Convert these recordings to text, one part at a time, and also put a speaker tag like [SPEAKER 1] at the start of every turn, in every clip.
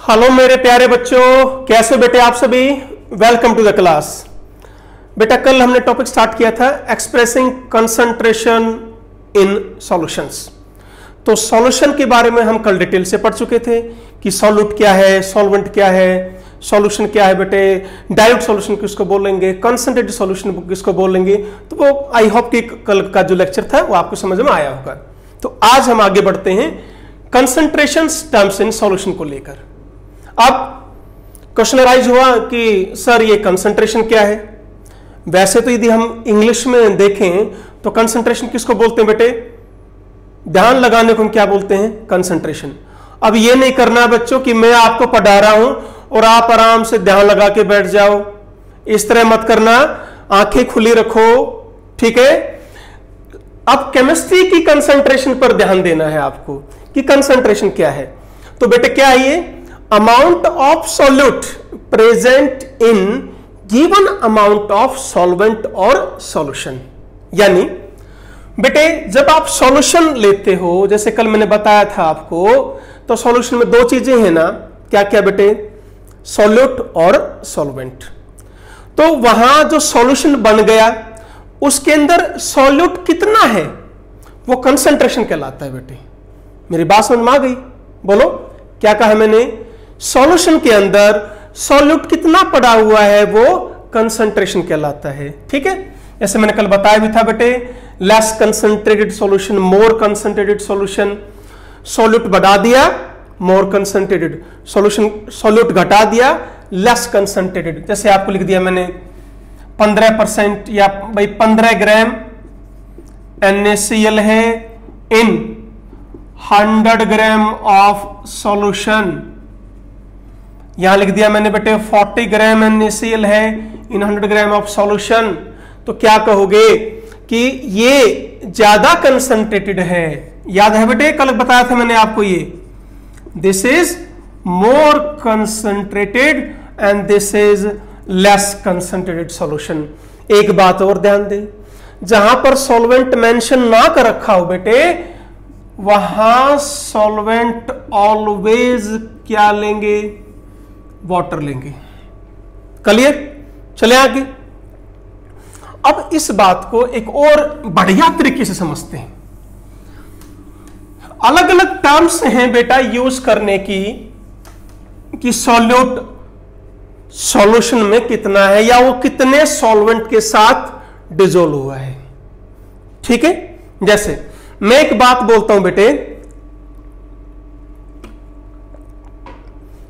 [SPEAKER 1] Hello मेरे प्यारे बच्चों, कैसे बेटे आप सभी। Welcome to the class. बेटा कल हमने टॉपिक स्टार्ट किया था एक्सप्रेसिंग कंसंट्रेशन इन सॉल्यूशंस। तो सॉल्यूशन के बारे में हम कल डिटेल से पढ़ चुके थे कि सॉल्यूट क्या है, सॉल्वेंट क्या है, सॉल्यूशन क्या है बेटे, डाइल्यूट सॉल्यूशन किसको बोलेंगे, कंसंट्रेटेड सॉल्यूशन किसको बोलेंगे। तो वो आई होप कि कल का जो लेक्चर था वो आपको समझ में आया होगा। तो आज हम आगे बढ़ते हैं कंसंट्रेशन टर्म्स इन सॉल्यूशन को लेकर। अब क्वेश्चन राइज हुआ कि सर ये कंसंट्रेशन क्या है। वैसे तो यदि हम इंग्लिश में देखें तो कंसंट्रेशन किसको बोलते हैं बेटे, ध्यान लगाने को हम क्या बोलते हैं, कंसंट्रेशन। अब ये नहीं करना बच्चों कि मैं आपको पढ़ा रहा हूं और आप आराम से ध्यान लगा के बैठ जाओ, इस तरह मत करना, आंखें खुली रखो, ठीक है। अब केमिस्ट्री की कंसंट्रेशन पर ध्यान देना है आपको कि कंसंट्रेशन क्या है। तो बेटे क्या है ये, amount of solute present in given amount of solvent or solution। यानी बेटे जब आप सॉल्यूशन लेते हो, जैसे कल मैंने बताया था आपको, तो सॉल्यूशन में दो चीजें हैं ना, क्या क्या बेटे, सॉल्यूट और सॉल्वेंट। तो वहां जो सॉल्यूशन बन गया उसके अंदर सॉल्यूट कितना है वो कंसंट्रेशन कहलाता है बेटे। मेरी बात समझ में आ गई? बोलो क्या कहा मैंने, सॉल्यूशन के अंदर सॉल्यूट कितना पड़ा हुआ है वो कंसंट्रेशन कहलाता है, ठीक है। जैसे मैंने कल बताया भी था बेटे, लेस कंसंट्रेटेड सॉल्यूशन, मोर कंसंट्रेटेड सॉल्यूशन, सॉल्यूट बढ़ा दिया मोर कंसंट्रेटेड सॉल्यूशन, सॉल्यूट घटा दिया लेस कंसंट्रेटेड। जैसे आपको लिख दिया मैंने 15% या भाई 15 ग्राम NaCl है इन 100 ग्राम ऑफ सॉल्यूशन। यहां लिख दिया मैंने बेटे 40 ग्राम NaCl है इन 100 ग्राम ऑफ सॉल्यूशन। तो क्या कहोगे कि ये ज्यादा कंसंट्रेटेड है। याद है बेटे कल बताया था मैंने आपको, ये this is more concentrated and this is less concentrated solution. एक बात और ध्यान दें, जहां पर सॉल्वेंट मेंशन ना कर रखा हो बेटे वहां सॉल्वेंट ऑलवेज क्या लेंगे, वाटर लेंगे। क्लियर? चले आगे। अब इस बात को एक और बढ़िया तरीके से समझते हैं। अलग अलग टर्म्स हैं बेटा यूज करने की कि सॉल्यूट सॉल्यूशन में कितना है या वो कितने सॉल्वेंट के साथ डिसोल्व हुआ है, ठीक है। जैसे मैं एक बात बोलता हूं बेटे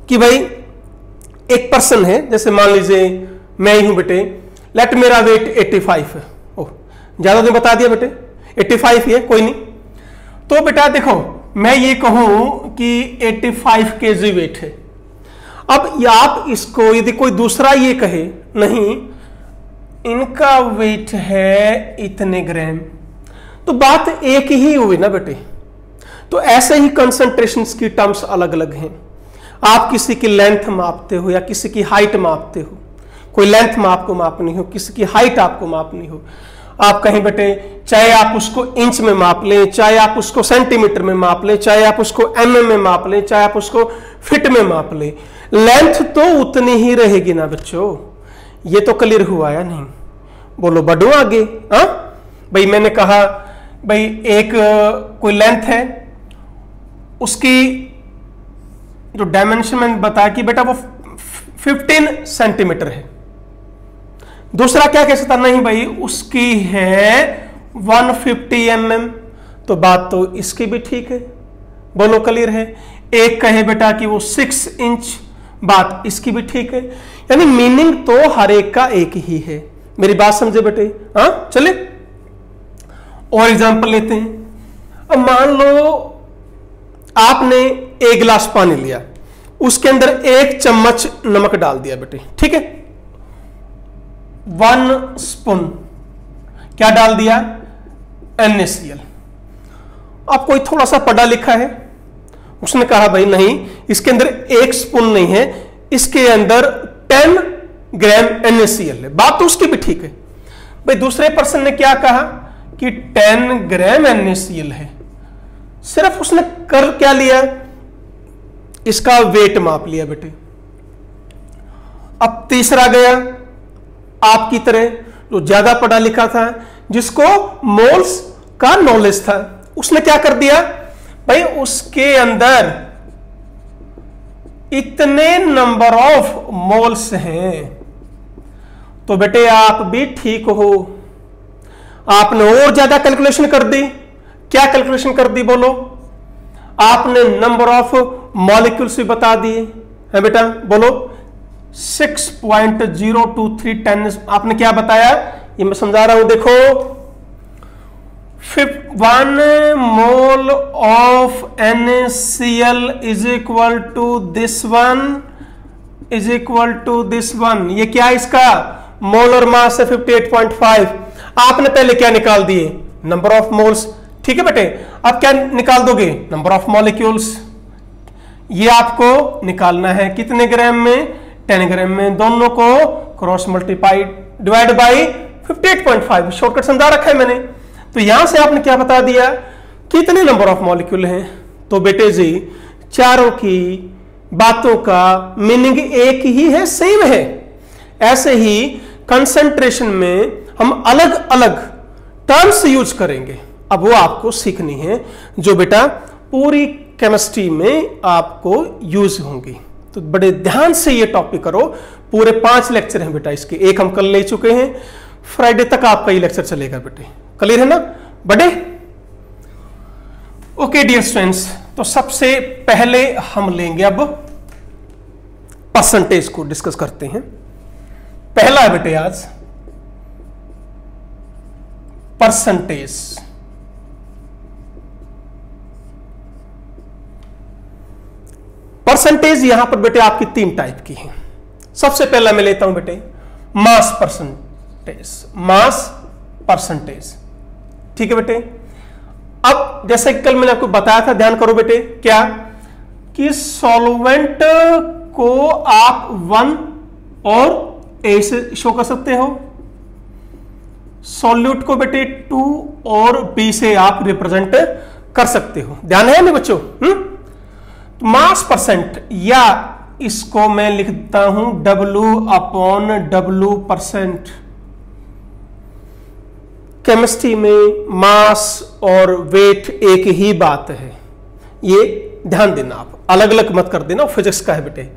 [SPEAKER 1] कि भाई एक पर्सन है, जैसे मान लीजिए मैं ही हूं बेटे, लेट मेरा वेट 85 है। ओह ज्यादा तो बता दिया बेटे, 85 ही है, कोई नहीं। तो बेटा देखो मैं ये कहूं कि 85 kg वेट है। अब आप इसको यदि कोई दूसरा ये कहे नहीं इनका वेट है इतने ग्राम, तो बात एक ही हुई ना बेटे। तो ऐसे ही कंसंट्रेशन की टर्म्स अलग अलग हैं। आप किसी की लेंथ मापते हो या किसी की हाइट मापते हो, कोई लेंथ में आपको मापनी हो, किसी की हाइट आपको मापनी हो, आप कहीं बेटे चाहे आप उसको इंच में माप लें, चाहे आप उसको सेंटीमीटर में माप लें, चाहे आप उसको mm में माप लें, चाहे आप उसको फिट में माप लें, लेंथ तो उतनी ही रहेगी ना बच्चों। ये तो क्लियर हुआ या नहीं? बोलो बढ़ो आगे। हाँ भाई मैंने कहा भाई एक कोई लेंथ है, उसकी जो डायमेंशन मैंने बताया कि बेटा वो 15 सेंटीमीटर है। दूसरा क्या कह सकता, नहीं भाई उसकी है 150 mm, तो बात तो इसकी भी ठीक है। बोलो क्लियर है? एक कहे बेटा कि वो 6 इंच, बात इसकी भी ठीक है। यानी मीनिंग तो हर एक का एक ही है। मेरी बात समझे बेटे? हाँ चले और एग्जांपल लेते हैं। अब मान लो आपने एक गिलास पानी लिया, उसके अंदर 1 चम्मच नमक डाल दिया बेटे, ठीक है। 1 स्पून क्या डाल दिया, NaCl। अब कोई थोड़ा सा पढ़ा लिखा है, उसने कहा भाई नहीं इसके अंदर 1 स्पून नहीं है, इसके अंदर 10 ग्राम NaCl है। बात तो उसकी भी ठीक है। भाई दूसरे पर्सन ने क्या कहा कि 10 ग्राम NaCl है, सिर्फ उसने कर क्या लिया, इसका वेट माप लिया बेटे। अब तीसरा गया आपकी तरह जो ज्यादा पढ़ा लिखा था, जिसको मोल्स का नॉलेज था, उसने क्या कर दिया भाई, उसके अंदर इतने नंबर ऑफ मोल्स हैं। तो बेटे आप भी ठीक हो, आपने और ज्यादा कैलकुलेशन कर दी। क्या कैलकुलेशन कर दी बोलो? आपने नंबर ऑफ मॉलिक्यूल्स भी बता दिए है बेटा। बोलो 6.02310 आपने क्या बताया, ये मैं समझा रहा हूं। देखो 1 mole of NaCl is equal to this one is equal to this one. ये क्या है इसका मोलर मास है 58.5। आपने पहले क्या निकाल दिए, नंबर ऑफ मोल्स। ठीक है बेटे, अब क्या निकाल दोगे, नंबर ऑफ मॉलिक्यूल्स। ये आपको निकालना है कितने ग्राम में, 10 ग्राम में। दोनों को cross multiply divide by 58.5 shortcut समझा रखा है मैंने। तो यहां से आपने क्या बता दिया, कितने नंबर ऑफ मॉलिक्यूल हैं। तो बेटे जी चारों की बातों का मीनिंग एक ही है, सेम है। ऐसे ही कंसंट्रेशन में हम अलग अलग टर्म्स यूज करेंगे, अब वो आपको सीखनी है, जो बेटा पूरी केमिस्ट्री में आपको यूज होंगी। तो बड़े ध्यान से ये टॉपिक करो। पूरे 5 लेक्चर हैं बेटा इसके, एक हम कल ले चुके हैं, फ्राइडे तक आपका ये लेक्चर चलेगा बेटे। क्लियर है ना बड़े? ओके डियर स्टूडेंट्स, तो सबसे पहले हम लेंगे अब परसेंटेज को डिस्कस करते हैं। पहला है बेटे आज परसेंटेज। परसेंटेज यहां पर बेटे आपकी 3 टाइप की है। सबसे पहला मैं लेता हूं बेटे मास परसेंटेज। मास परसेंटेज, ठीक है बेटे। अब जैसे कल मैंने आपको बताया था, ध्यान करो बेटे, क्या कि सॉल्वेंट को आप 1 और A से शो कर सकते हो, सॉल्यूट को बेटे 2 और B से आप रिप्रेजेंट कर सकते हो। ध्यान है नहीं बच्चों? मास परसेंट, या इसको मैं लिखता हूं W/W%। केमिस्ट्री में मास और वेट एक ही बात है, ये ध्यान देना, आप अलग अलग मत कर देना, फिजिक्स का है बेटे।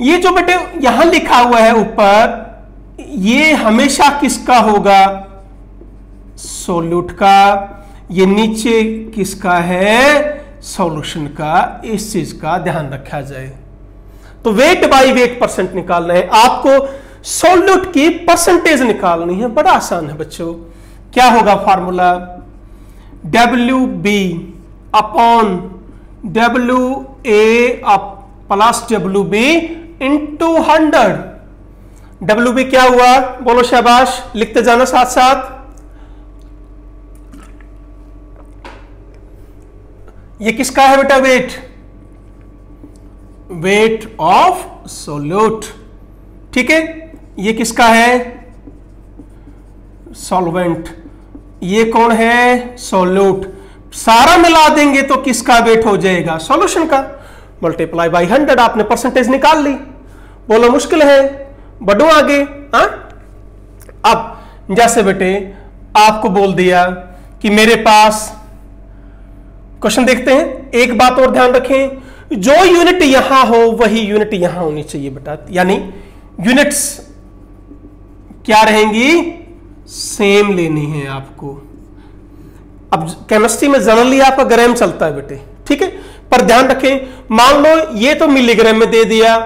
[SPEAKER 1] ये जो बेटे यहां लिखा हुआ है ऊपर, ये हमेशा किसका होगा, सॉल्यूट का। ये नीचे किसका है, सॉल्यूशन का। इस चीज का ध्यान रखा जाए। तो वेट बाई वेट परसेंट निकालना है आपको, सॉल्यूट की परसेंटेज निकालनी है। बड़ा आसान है बच्चों। क्या होगा formula, WB/WA plus WB into 100। WB क्या हुआ बोलो, शाबाश, लिखते जाना साथ साथ। ये किसका है बेटा, वेट, वेट ऑफ सॉल्यूट। ठीक है, ये किसका है, सॉल्वेंट। ये कौन है, सॉल्यूट। सारा मिला देंगे तो किसका वेट हो जाएगा, सॉल्यूशन का। मल्टीप्लाई बाई 100, आपने परसेंटेज निकाल ली। बोलो मुश्किल है, बढ़ो आगे। अब जैसे बेटे आपको बोल दिया कि मेरे पास, क्वेश्चन देखते हैं। एक बात और ध्यान रखें, जो यूनिट यहां हो वही यूनिट यहां होनी चाहिए बेटा, यानी यूनिट्स क्या रहेंगी, सेम लेनी है आपको। अब केमिस्ट्री में जनरली आपका ग्राम चलता है बेटे, ठीक है, पर ध्यान रखें, मान लो ये तो मिलीग्राम में दे दिया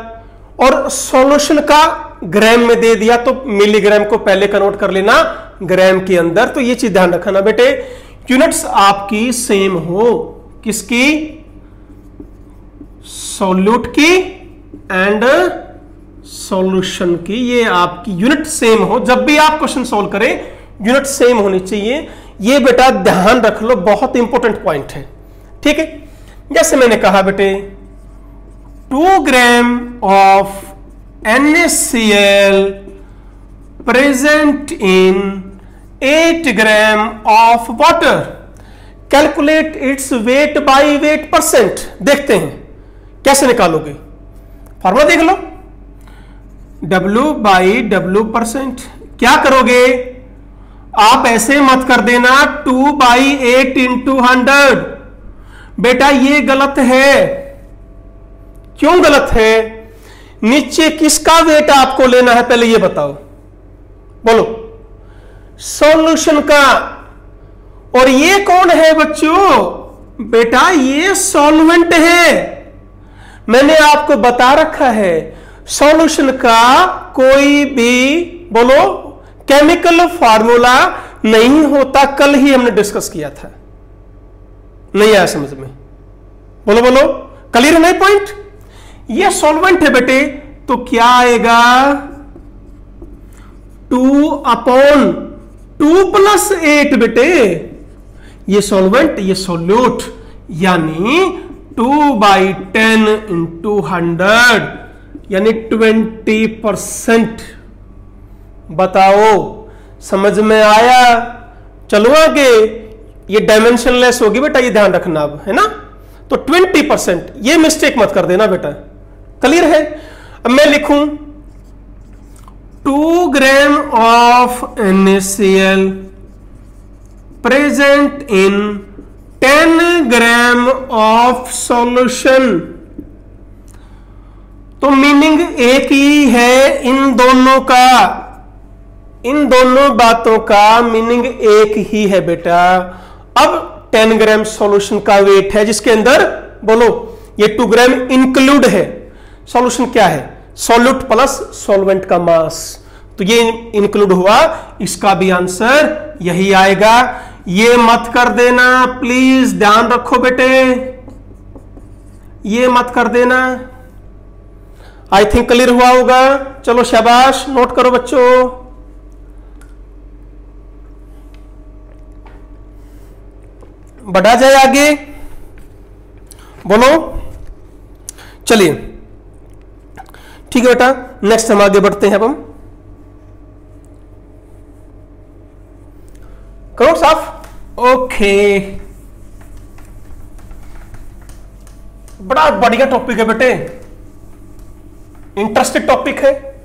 [SPEAKER 1] और सॉल्यूशन का ग्राम में दे दिया, तो मिलीग्राम को पहले कन्वर्ट कर लेना ग्राम के अंदर। तो ये चीज ध्यान रखना बेटे, यूनिट्स आपकी सेम हो, किसकी, सॉल्यूट की एंड सॉल्यूशन की। ये आपकी यूनिट सेम हो, जब भी आप क्वेश्चन सॉल्व करें यूनिट सेम होनी चाहिए। ये बेटा ध्यान रख लो, बहुत इंपॉर्टेंट पॉइंट है। ठीक है, जैसे मैंने कहा बेटे 2 gram of NaCl present in 8 gram of water, calculate its weight by wait percent. देखते हैं कैसे निकालोगे? फॉर्मूला देख लो, W/W%। क्या करोगे आप? ऐसे मत कर देना 2/8 × 100। बेटा ये गलत है। क्यों गलत है? नीचे किसका वेट आपको लेना है पहले ये बताओ, बोलो। सॉल्यूशन का। और ये कौन है बच्चों? बेटा ये सॉल्वेंट है। मैंने आपको बता रखा है सॉल्यूशन का कोई भी बोलो केमिकल फार्मूला नहीं होता। कल ही हमने डिस्कस किया था, नहीं आया समझ में? बोलो बोलो, क्लियर है? नहीं पॉइंट? ये सॉल्वेंट है बेटे, तो क्या आएगा? 2/2 + 8 बेटे। ये सॉल्वेंट, ये सोल्यूट, यानी 2/10 × 100 यानी 20%। बताओ समझ में आया? चलो आगे। ये डायमेंशनलेस होगी बेटा, ये ध्यान रखना अब, है ना? तो 20%, ये मिस्टेक मत कर देना बेटा। क्लियर है? अब मैं लिखूं 2 gram of NaCl present in 10 gram of solution. तो मीनिंग एक ही है इन दोनों का, इन दोनों बातों का मीनिंग एक ही है बेटा। अब 10 ग्राम सॉल्यूशन का वेट है जिसके अंदर बोलो ये 2 ग्राम इंक्लूड है। सॉल्यूशन क्या है? सॉल्यूट प्लस सॉल्वेंट का मास, तो ये इंक्लूड हुआ। इसका भी आंसर यही आएगा। ये मत कर देना प्लीज, ध्यान रखो बेटे, ये मत कर देना। आई थिंक क्लियर हुआ होगा। चलो शाबाश, नोट करो बच्चों। बढ़ा जाए आगे, बोलो। चलिए ठीक है बेटा, नेक्स्ट हम आगे बढ़ते हैं। अब हम करो साफ। ओके, बड़ा बढ़िया टॉपिक है बेटे, इंटरेस्टेड टॉपिक है,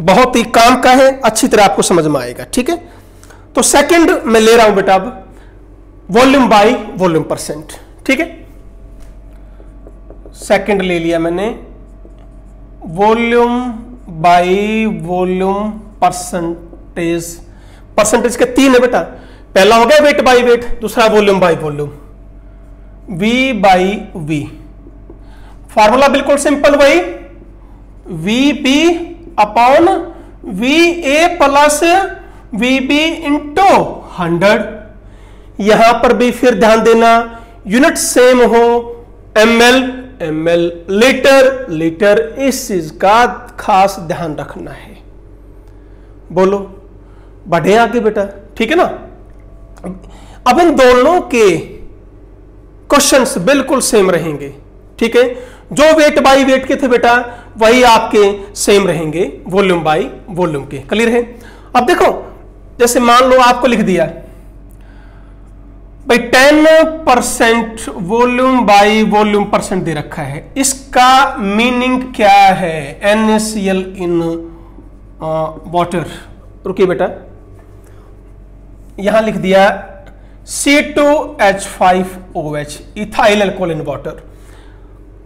[SPEAKER 1] बहुत ही काम का है, अच्छी तरह आपको समझ में आएगा। ठीक है, तो सेकंड मैं ले रहा हूं बेटा अब वॉल्यूम बाय वॉल्यूम परसेंट। ठीक है, सेकंड ले लिया मैंने, volume by volume percentage. Percentage के 3 है बेटा, पहला हो गया वेट बाय वेट, दूसरा volume by volume, V/V। Formula बिल्कुल सिंपल वही, VP/VA प्लस VB × 100। यहां पर भी फिर ध्यान देना यूनिट सेम हो, ml लीटर, इस चीज का खास ध्यान रखना है। बोलो, बढ़े आगे बेटा। ठीक है ना? अब इन दोनों के क्वेश्चंस बिल्कुल सेम रहेंगे। ठीक है, जो वेट बाय वेट के थे बेटा वही आपके सेम रहेंगे वॉल्यूम बाय वॉल्यूम के। क्लियर है? अब देखो, जैसे मान लो आपको लिख दिया भाई 10% वॉल्यूम बाय वॉल्यूम परसेंट दे रखा है, इसका मीनिंग क्या है? NaCl in water. रुकिए बेटा, यहां लिख दिया C2H5OH, ethyl alcohol in water.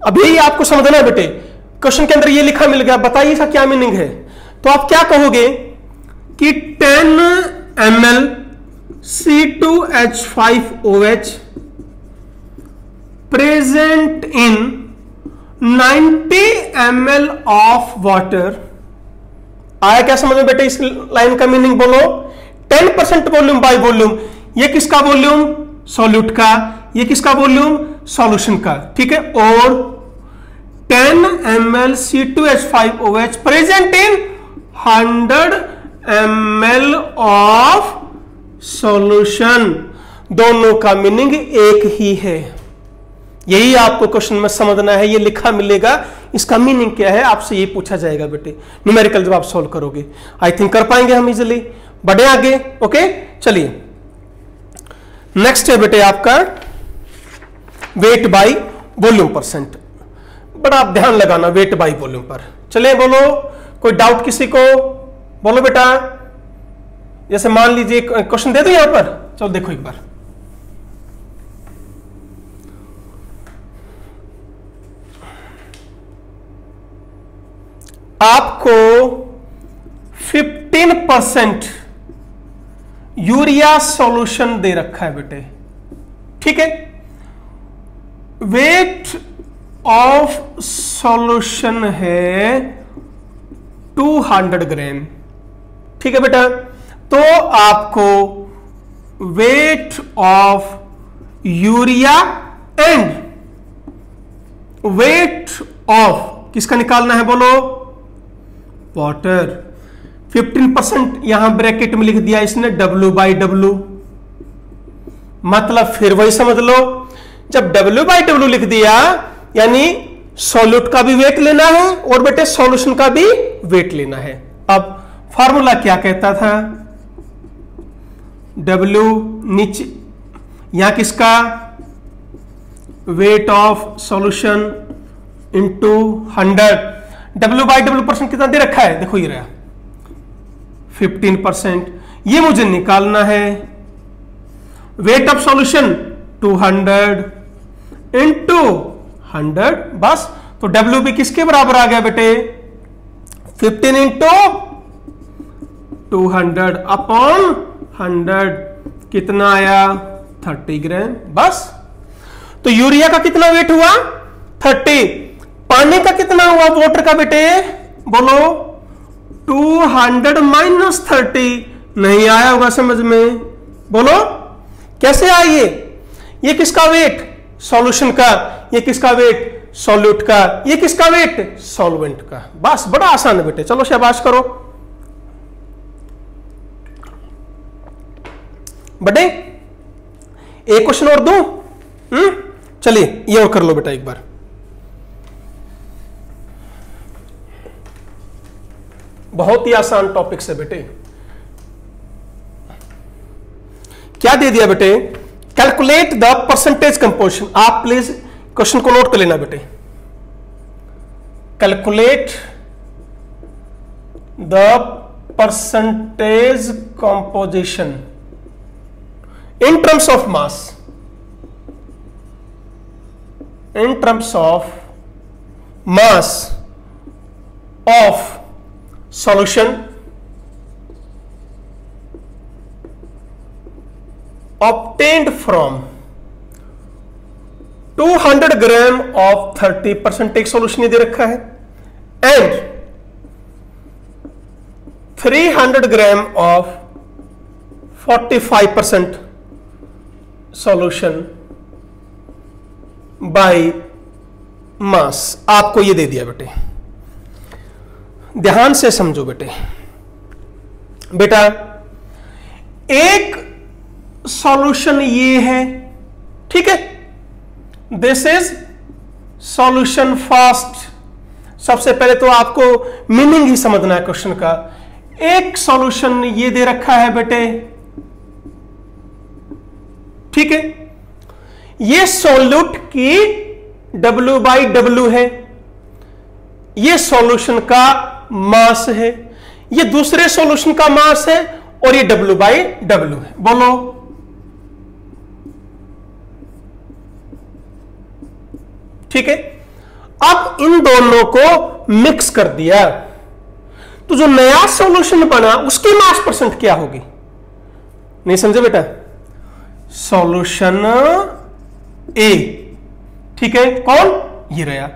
[SPEAKER 1] अभी आपको समझना है बेटे, क्वेश्चन के अंदर ये लिखा मिल गया, बताइए इसका क्या मीनिंग है? तो आप क्या कहोगे कि 10 ml C2H5OH present in 90 ml of water. आया क्या समझ में बेटे इस लाइन का मीनिंग? बोलो, 10% वॉल्यूम बाय वॉल्यूम, ये किसका वॉल्यूम? सॉल्यूट का। ये किसका वॉल्यूम? सॉल्यूशन का। ठीक है, और 10 ml C2H5OH present in 100 ml of solution. दोनों का मीनिंग एक ही है, यही आपको क्वेश्चन में समझना है। ये लिखा मिलेगा, इसका मीनिंग क्या है आपसे ये पूछा जाएगा बेटे, न्यूमेरिकल जब आप सॉल्व करोगे। आई थिंक कर पाएंगे हम इजिली। बढ़े आगे। ओके, चलिए नेक्स्ट है बेटे आपका वेट बाय वॉल्यूम परसेंट। बड़ा आप ध्यान लगाना वेट बाई वॉल्यूम पर। चलिए बोलो, कोई डाउट किसी को? बोलो बेटा। जैसे मान लीजिए क्वेश्चन दे दो यहां पर, चलो देखो एक बार। आपको 15% यूरिया सॉल्यूशन दे रखा है बेटे, ठीक है। वेट ऑफ सॉल्यूशन है 200 ग्राम, ठीक है बेटा। तो आपको weight of urea and weight of किसका निकालना है बोलो? वाटर। 15% यहां ब्रैकेट में लिख दिया इसने W/W, मतलब फिर वही समझ लो, जब W/W लिख दिया यानी सॉल्यूट का भी वेट लेना है और बेटे सॉल्यूशन का भी वेट लेना है। अब फार्मूला क्या कहता था? W नीचे, यहां किसका? Weight of solution into 100। W/W% कितना दे रखा है? देखो ये रहा 15%। ये मुझे निकालना है। वेट ऑफ सॉल्यूशन 200 इंटू 100, बस। तो W भी किसके बराबर आ गया बेटे? 15 इंटू 200 अपॉन 100, कितना आया? 30 ग्राम, बस। तो यूरिया का कितना वेट हुआ? 30। पानी का कितना हुआ वाटर का बेटे? बोलो। 200 माइनस 30। नहीं आया होगा समझ में? बोलो कैसे आइए? ये किसका वेट? सॉल्यूशन का। ये किसका वेट? सॉल्यूट का। ये किसका वेट? सॉल्वेंट का। बस, बड़ा आसान है बेटे। चलो शाबाश करो बेटे। एक क्वेश्चन और दूं? चलिए ये और कर लो बेटा एक बार। बहुत ही आसान टॉपिक से बेटे। क्या दे दिया बेटे? Calculate the percentage composition. आप प्लीज क्वेश्चन को नोट कर लेना बेटे। Calculate the percentage composition in terms of mass, in terms of mass of solution obtained from 200 gram of 30% solution दे रखा है and 300 gram of 45% solution by mass. आपको ये दे दिया बेटे, ध्यान से समझो बेटे। बेटा एक सॉल्यूशन ये है, ठीक है। This is solution first. सबसे पहले तो आपको मीनिंग ही समझना है क्वेश्चन का। एक सॉल्यूशन ये दे रखा है बेटे, ठीक है। ये सॉल्यूट की W/W है, ये सॉल्यूशन का मास है, ये दूसरे सॉल्यूशन का मास है और ये W/W है। बोलो ठीक है। अब इन दोनों को मिक्स कर दिया तो जो नया सॉल्यूशन बना उसकी मास परसेंट क्या होगी? नहीं समझे बेटा? सॉल्यूशन ए, ठीक है। कौन? ये रहा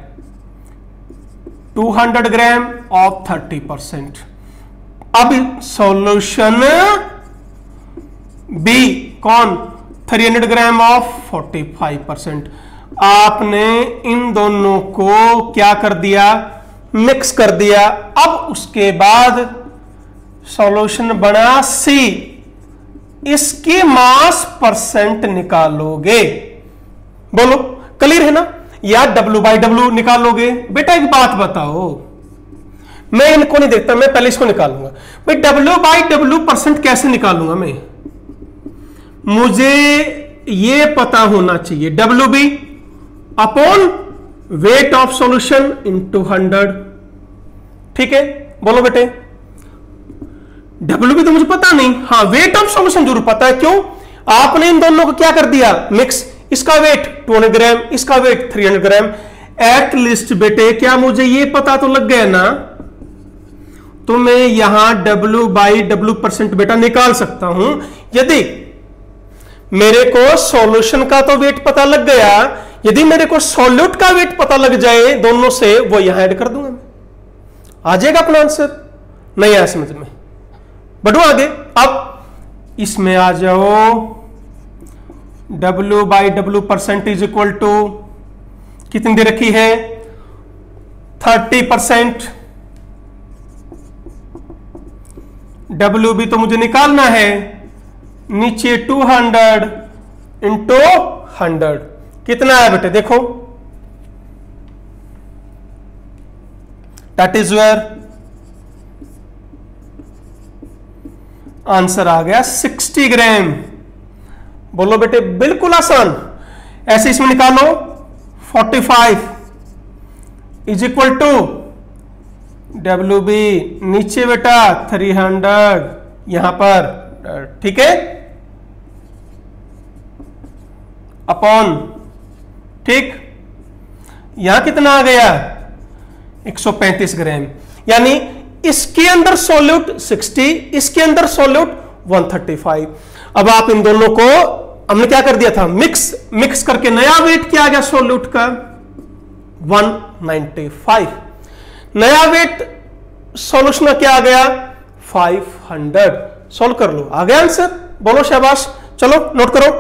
[SPEAKER 1] 200 ग्राम ऑफ 30%। अब सॉल्यूशन बी कौन? 300 ग्राम ऑफ 45%। आपने इन दोनों को क्या कर दिया? मिक्स कर दिया। अब उसके बाद सॉल्यूशन बना सी, इसकी मास परसेंट निकालोगे। बोलो क्लियर है ना? या W/W निकालोगे। बेटा एक बात बताओ, मैं इनको नहीं देखता, मैं पहले इसको निकालूंगा। भाई W/W परसेंट कैसे निकालूंगा मैं? मुझे ये पता होना चाहिए WB upon weight of solution into 100। ठीक है, बोलो बेटे। डब्ल्यू भी तो मुझे पता नहीं, हाँ वेट ऑफ सॉल्यूशन जरूर पता है। क्यों? आपने इन दोनों को क्या कर दिया, मिक्स। इसका वेट 200 ग्राम, इसका वेट 300 ग्राम। एट लीस्ट बेटे क्या मुझे ये पता तो लग गया ना, तो मैं यहां W/W% बेटा निकाल सकता हूं। यदि मेरे को सॉल्यूशन का तो वेट पता लग गया, यदि मेरे को सॉल्यूट का वेट पता लग जाए दोनों से, वो यहां ऐड कर दूंगा मैं, आ जाएगा अपना आंसर। नहीं आया समझ में, बढ़ो आगे। अब इसमें आ जाओ, W/W% इज इक्वल टू कितनी दे रखी है, 30%। W भी तो मुझे निकालना है, नीचे 200 इंटू 100 कितना है बेटे, देखो दैट इज वेयर आंसर आ गया 60 ग्राम। बोलो बेटे, बिल्कुल आसान। ऐसे इसमें निकालो, 45 इज इक्वल टू WB नीचे बेटा 300 यहां पर, ठीक है, अपॉन, ठीक, यहां कितना आ गया 135 ग्राम। यानी इसके अंदर सॉल्यूट 60, इसके अंदर सॉल्यूट 135। अब आप इन दोनों को हमने क्या कर दिया था, मिक्स करके नया वेट क्या आ गया सॉल्यूट का 195। नया वेट सॉल्यूशन का क्या आ गया 500। सॉल्व कर लो, आ गया आंसर। बोलो शाबाश। चलो नोट करो,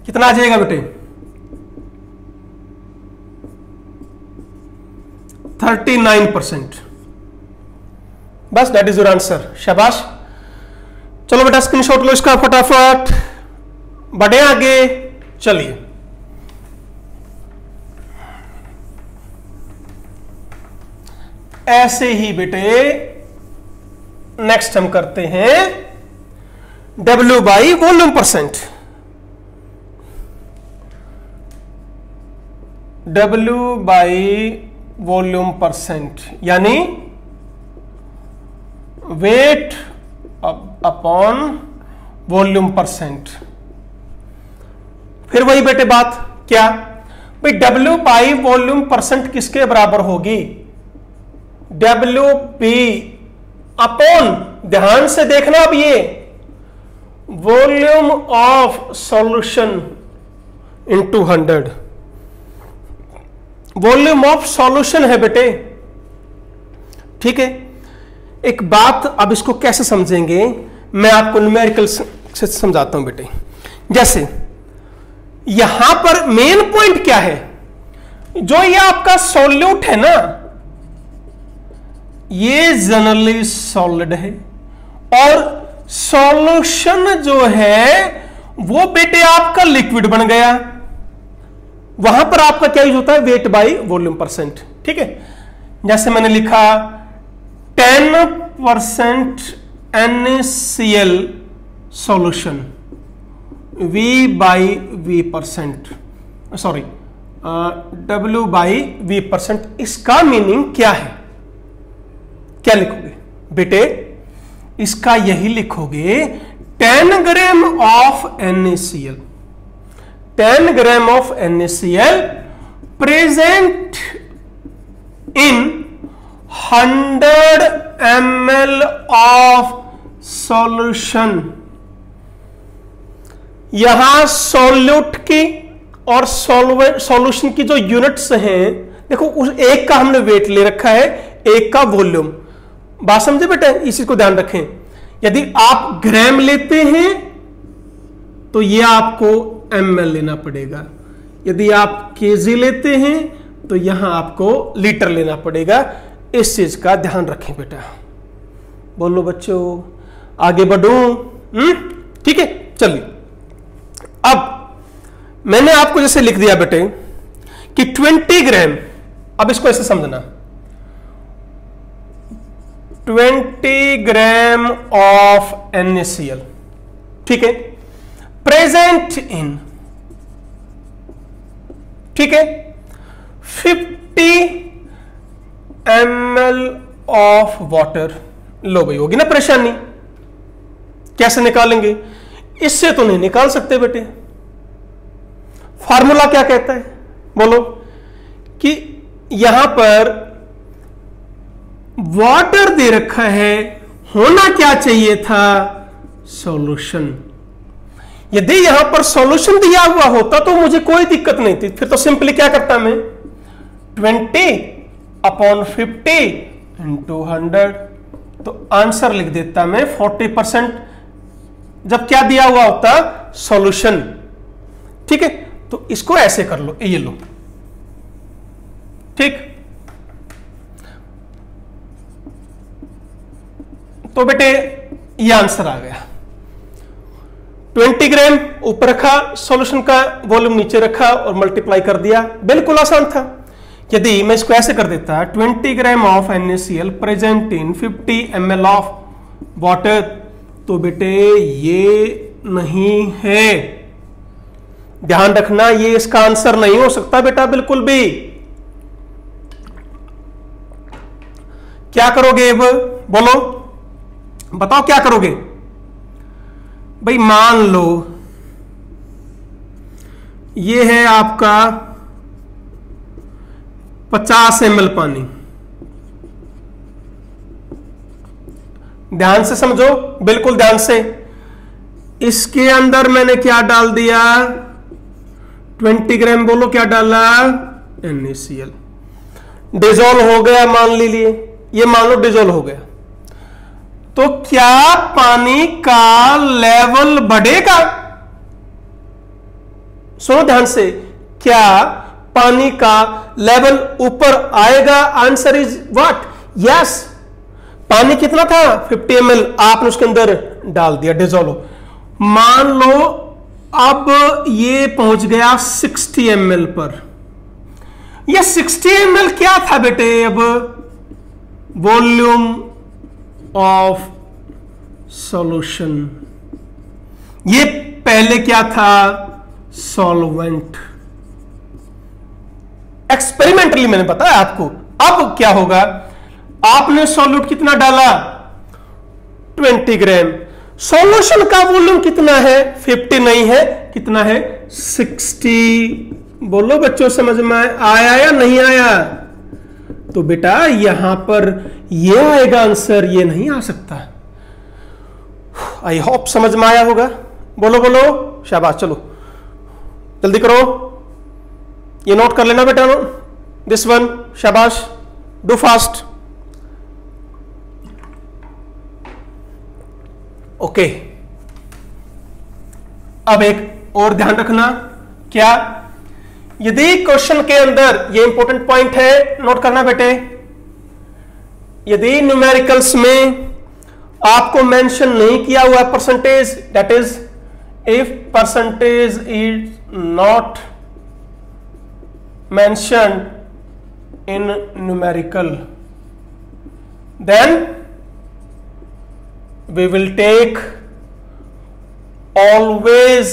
[SPEAKER 1] कितना आ जाएगा बेटे 39%। बस दैट इज योर आंसर, शाबाश। चलो बेटा स्क्रीनशॉट लो इसका फटाफट, बढ़े आगे। चलिए ऐसे ही बेटे नेक्स्ट हम करते हैं W/वॉल्यूम%। W/वॉल्यूम%, यानी वेट अपॉन वॉल्यूम%। फिर वही बेटे बात, क्या भाई W/वॉल्यूम% किसके बराबर होगी, WB अपॉन, ध्यान से देखना अब ये, volume of solution into 100। Volume of solution है बेटे, ठीक है। एक बात, अब इसको कैसे समझेंगे, मैं आपको न्यूमेरिकल से समझाता हूं बेटे। जैसे यहां पर मेन पॉइंट क्या है, जो ये आपका सॉल्यूट है ना, ये जनरली सॉलिड है, और सॉल्यूशन जो है वो बेटे आपका लिक्विड बन गया। वहां पर आपका क्या यूज होता है, वेट/वॉल्यूम%, ठीक है। जैसे मैंने लिखा 10% NaCl solution, V/V%, sorry W/V%। इसका मीनिंग क्या है, क्या लिखोगे बेटे, इसका यही लिखोगे 10 gram of NaCl, 10 gram of NaCl present in 100 ml of solution. यहां सॉल्यूट की और सॉल्यूशन की जो यूनिट्स हैं, देखो उस एक का हमने वेट ले रखा है, एक का वॉल्यूम। बात समझे बेटा, इसी को ध्यान रखें। यदि आप ग्राम लेते हैं तो यह आपको ml लेना पड़ेगा, यदि आप केजी लेते हैं तो यहां आपको लीटर लेना पड़ेगा। इस चीज का ध्यान रखें बेटा। बोलो बच्चों, आगे बढ़ूं? ठीक है, चलिए। अब मैंने आपको जैसे लिख दिया बेटे कि 20 ग्राम, अब इसको ऐसे समझना, 20 ग्राम ऑफ NaCl, ठीक है। प्रेजेंट इन, ठीक है, 50 ml ऑफ वाटर। लो भाई, होगी ना परेशानी, कैसे निकालेंगे? इससे तो नहीं निकाल सकते बेटे। फार्मूला क्या कहता है बोलो, कि यहां पर वाटर दे रखा है, होना क्या चाहिए था? सॉल्यूशन। यदि यहां पर सॉल्यूशन दिया हुआ होता तो मुझे कोई दिक्कत नहीं थी, फिर तो सिंपली क्या करता मैं, 20/50 इंटू 100, तो आंसर लिख देता मैं 40%, जब क्या दिया हुआ होता? सॉल्यूशन। ठीक है, तो इसको ऐसे कर लो, ये लो, ठीक। तो बेटे ये आंसर आ गया। 20 ग्राम ऊपर रखा, सॉल्यूशन का वॉल्यूम नीचे रखा और मल्टीप्लाई कर दिया, बिल्कुल आसान था। यदि मैं इसको ऐसे कर देता, 20 gram of NaCl present in 50 ml of water, तो बेटे ये नहीं है, ध्यान रखना, ये इसका आंसर नहीं हो सकता बेटा बिल्कुल भी। क्या करोगे अब बोलो, बताओ क्या करोगे भाई? मान लो ये है आपका 50 ml पानी, ध्यान से समझो, बिल्कुल ध्यान से। इसके अंदर मैंने क्या डाल दिया? 20 ग्राम, बोलो क्या डाला? NaCl। डिजोल्व हो गया, मान लीजिए, ये मान लो डिजोल्व हो गया, तो क्या पानी का लेवल बढ़ेगा? सुनो ध्यान से, क्या पानी का लेवल ऊपर आएगा? Answer is what? यस। पानी कितना था? 50 ml, आपने उसके अंदर डाल दिया, डिजोल्व। मान लो अब ये पहुंच गया 60 ml पर। यह 60 ml क्या था बेटे? अब वॉल्यूम ऑफ सॉल्यूशन। ये पहले क्या था? सॉल्वेंट। एक्सपेरिमेंटली मैंने बताया आपको। अब क्या होगा? आपने सॉल्यूट कितना डाला? 20 ग्राम। सॉल्यूशन का वॉल्यूम कितना है? 50 नहीं है, कितना है? 60। बोलो बच्चों, समझ में आया या नहीं आया? तो बेटा यहां पर ये आएगा आंसर, ये नहीं आ सकता। आई होप समझ में आया होगा। बोलो बोलो, शाबाश, चलो जल्दी करो, ये नोट कर लेना बेटा, दिस वन, शाबाश, डू फास्ट। ओके, अब एक और ध्यान रखना, क्या? यदि क्वेश्चन के अंदर, ये इंपॉर्टेंट पॉइंट है, नोट करना बेटे, यदि न्यूमेरिकल्स में आपको मेंशन नहीं किया हुआ percentage, that is if percentage is not mentioned in numerical, then we will take always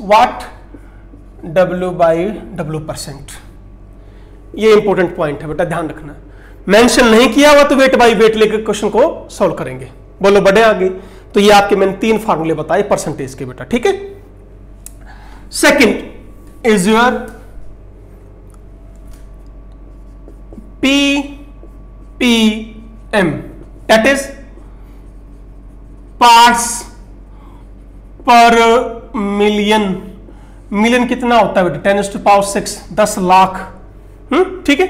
[SPEAKER 1] what? W/W%। ये इंपॉर्टेंट पॉइंट है बेटा, ध्यान रखना। मेंशन नहीं किया हुआ तो वेट बाय वेट लेकर क्वेश्चन को सॉल्व करेंगे। बोलो बढ़े आगे। तो ये आपके मैंने 3 फार्मूले बताए परसेंटेज के बेटा, ठीक है। Second is your PPM, that is parts पर मिलियन। मिलियन कितना होता है बेटे? 10⁶, 10 लाख। ठीक है,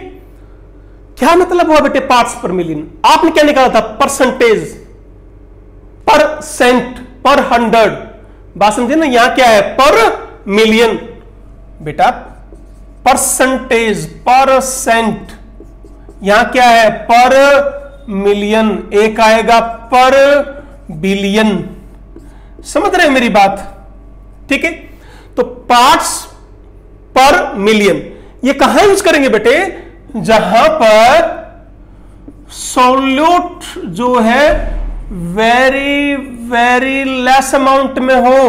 [SPEAKER 1] क्या मतलब हुआ बेटे पार्ट्स पर मिलियन? आपने क्या निकाला था? परसेंटेज, परसेंट, पर 100। बात समझे ना, यहां क्या है? पर मिलियन बेटा, परसेंटेज, परसेंट, यहां क्या है? पर मिलियन। एक आएगा पर बिलियन। समझ रहे हैं मेरी बात? ठीक है, तो पार्ट्स पर मिलियन ये कहां यूज करेंगे बेटे? जहां पर सॉल्यूट जो है वेरी वेरी लेस अमाउंट में हो।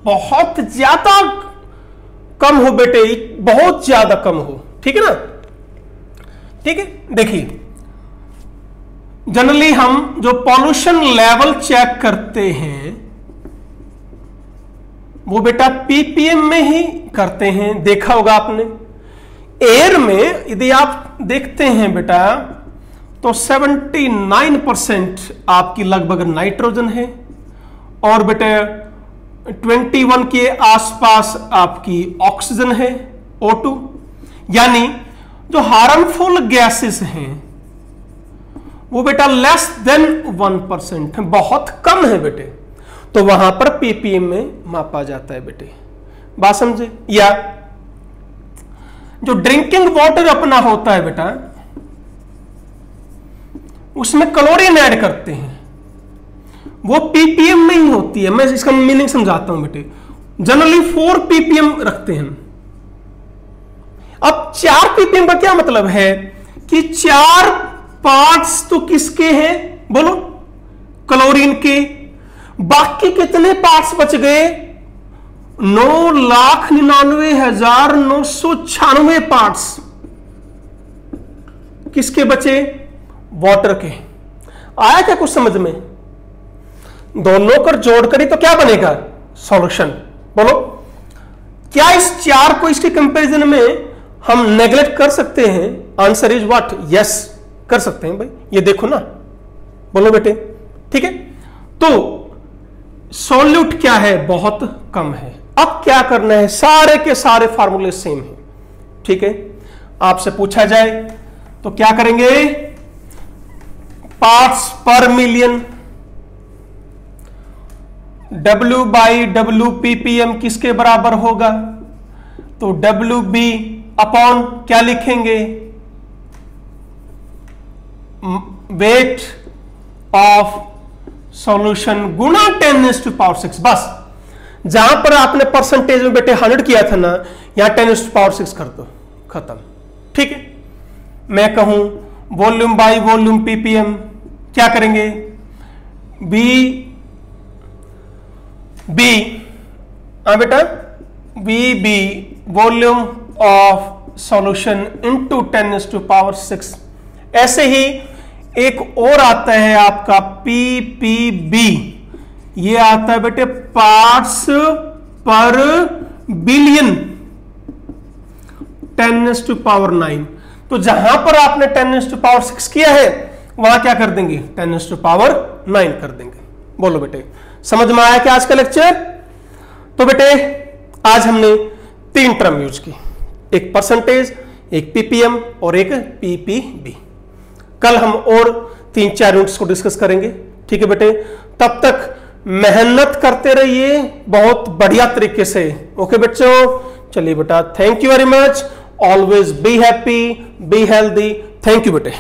[SPEAKER 1] बहुत ज्यादा कम हो बेटे, बहुत ज्यादा कम हो, ठीक है ना। ठीक है, देखिए जनरली हम जो पॉल्यूशन लेवल चेक करते हैं वो बेटा पीपीएम में ही करते हैं, देखा होगा आपने। एयर में यदि आप देखते हैं बेटा तो 79% आपकी लगभग नाइट्रोजन है और बेटा 21 के आसपास आपकी ऑक्सीजन है, O2। यानी जो हार्मफुल गैसेस हैं वो बेटा लेस देन 1% है, बहुत कम है बेटे, तो वहां पर पीपीएम में मापा जाता है बेटे, बात समझे। या जो ड्रिंकिंग वाटर अपना होता है बेटा उसमें क्लोरीन ऐड करते हैं, वो पीपीएम में ही होती है। मैं इसका मीनिंग समझाता हूं बेटे। जनरली 4 पीपीएम रखते हैं। अब 4 पीपीएम का क्या मतलब है कि 4 पार्ट्स तो किसके हैं बोलो, क्लोरीन के। बाकी कितने पार्ट्स बच गए, 9,99,996 पार्ट्स किसके बचे, वाटर के। आया क्या कुछ समझ में? दोनों कर जोड़कर ही तो क्या बनेगा, सॉल्यूशन। बोलो क्या इस 4 को इसके कंपैरिजन में हम नेग्लेक्ट कर सकते हैं? आंसर इज व्हाट, यस कर सकते हैं भाई, ये देखो ना, बोलो बेटे। ठीक है, तो सॉल्यूट क्या है, बहुत कम है। अब क्या करना है, सारे के सारे फार्मूले सेम है। ठीक है, आपसे पूछा जाए तो क्या करेंगे, पार्ट्स पर million, W by W ppm किसके बराबर होगा, तो WB अपॉन क्या लिखेंगे, वेट ऑफ सॉल्यूशन गुणा 10⁻⁶। बस जहां पर आपने परसेंटेज में बेटे 100 किया था ना, यहां 10⁻⁶ कर दो, खत्म। ठीक है, मैं कहूं वॉल्यूम बाई वॉल्यूम पीपीएम, क्या करेंगे, बी बेटा VB volume of solution into 10⁻⁶। ऐसे ही एक और आता है आपका PPB, ये आता है बेटे पार्ट्स पर बिलियन 10⁻⁹। तो जहां पर आपने 10⁻⁶ किया है वहां क्या कर देंगे, 10⁻⁹ कर देंगे। बोलो बेटे, समझ में आया क्या आज का लेक्चर? तो बेटे आज हमने 3 टर्म यूज की, एक परसेंटेज, एक पीपीएम और एक पीपीबी। कल हम और 3-4 यूनिट्स को डिस्कस करेंगे। ठीक है बेटे, तब तक मेहनत करते रहिए बहुत बढ़िया तरीके से। ओके बच्चों, चलिए बेटा, thank you very much, always be happy, be healthy. Thank you बेटे।